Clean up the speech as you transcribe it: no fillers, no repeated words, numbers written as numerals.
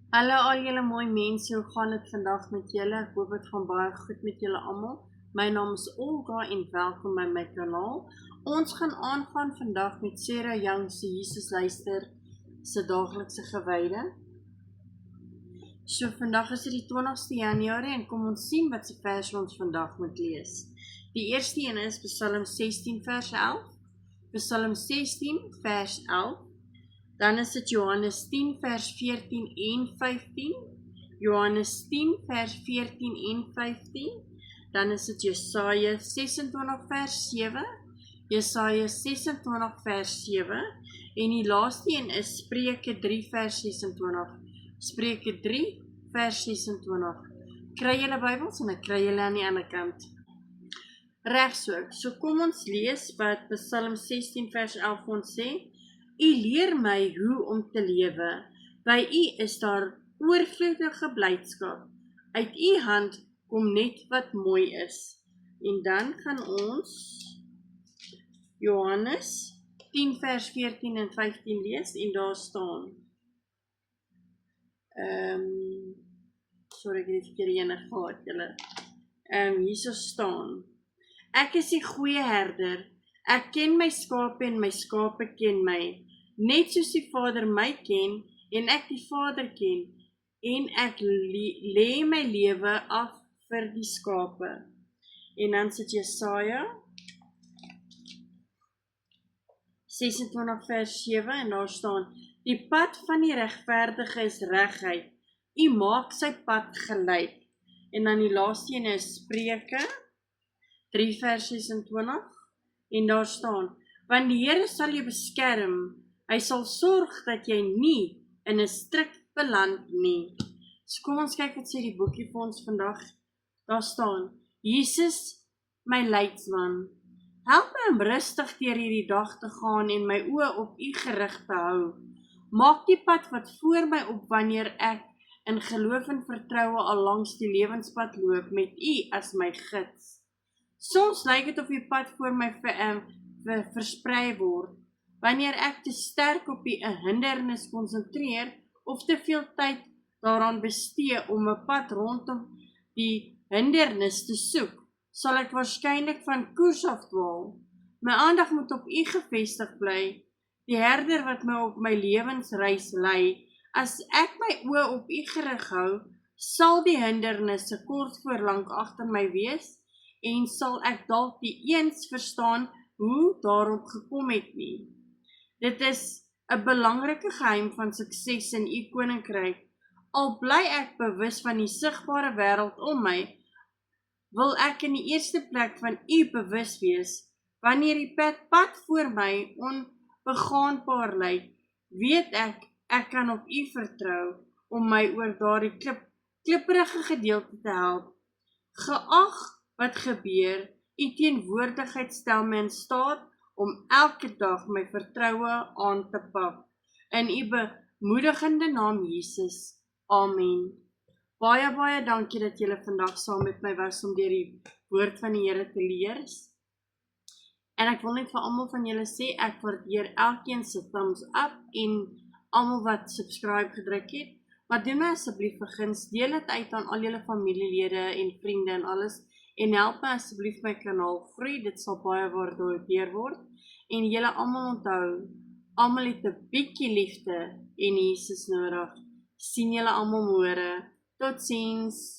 Hallo al julle mooi mense, hoe gaan dit vandag met julle? Ek hoop dit gaan baie goed met julle almal. My naam is Olga en welkom by my kanaal. Ons gaan aangaan vandag met Sarah Young se Jesus luister se daaglikse gewyde. So vandag is dit die 20ste Januarie en kom ons sien wat se vers ons vandag moet lees. Die eerste een is Psalm 16 vers 11, Psalm 16 vers 11. Dan is dit Johannes 10 vers 14 en 15, Johannes 10 vers 14 en 15, dan is dit Jesaja 26 vers 7, Jesaja 26 vers 7, en die laaste een is Spreuke 3 vers 26, Spreuke 3 vers 26. Kry julle Bybels en ek kry julle aan die ander kant. Regsook, so kom ons lees wat Psalm 16 vers 11 ons sê. U leer my hoe om te lewe, by u is daar oorvloedige blydskap, uit u hand kom net wat mooi is. En dan gaan ons Johannes 10 vers 14 en 15 lees en daar staan. Sorry, ek het die verkeerde ene gehad, julle. Hierso staan. Ek is die goeie herder, ek ken my skape en my skape ken my. Net soos die Vader my ken en ek die Vader ken en ek lê my lewe af vir die skape. En dan sit Jesaja 26 vers 7 en daar staan: die pad van die regverdige is reguit, u maak sy pad gelyk. En dan die laaste een is Spreuke 3 vers 26 en daar staan: want die Here sal jou beskerm, hy sal sorg dat jy nie in 'n struik beland nie. So kom ons kyk wat sê die boekie vir ons vandag. Daar staan: Jesus, my leidsman, help my om rustig deur hierdie dag te gaan en my oë op u gerig te hou. Maak die pad wat voor my op wanneer ek in geloof en vertroue al langs die lewenspad loop met u as my gids. Soms lyk dit of die pad voor my versprei word, wanneer ek te sterk op die hindernis konsentreer of te veel tyd daaraan bestee om 'n pad rondom die hindernis te soek, sal ek waarskynlik van koers afdwaal. My aandag moet op u gefestig bly, die herder wat my op my lewensreis lei. As ek my oë op u gerig hou, sal die hindernisse kort voor lank agter my wees en sal ek dalk nie eens verstaan hoe daarop gekom het nie. Dit is 'n belangrike geheim van sukses in u koninkryk. Al bly ek bewus van die sigbare wêreld om my, wil ek in die eerste plek van u bewus wees. Wanneer die pad voor my onbegaanbaar lyk, weet ek kan op u vertrou om my oor daardie klipprige gedeelte te help. Geag wat gebeur, u teenwoordigheid stel my in staat om elke dag my vertroue aan te pak. In u bemoedigende naam Jesus. Amen. Baie dankie dat julle vandag saam met my was om deur die woord van die Here te lees. En ek wil net vir almal van julle sê, ek waardeer elkeen se thumbs up en almal wat subscribe gedruk het. Maar doen my asseblief 'n guns, deel dit uit aan al julle familielede en vriende en alles. En help my asseblief my kanaal groei, dit sal baie waardeer word. En julle almal onthou, almal het 'n bietjie liefde en Jesus nodig. Sien julle almal môre. Totsiens.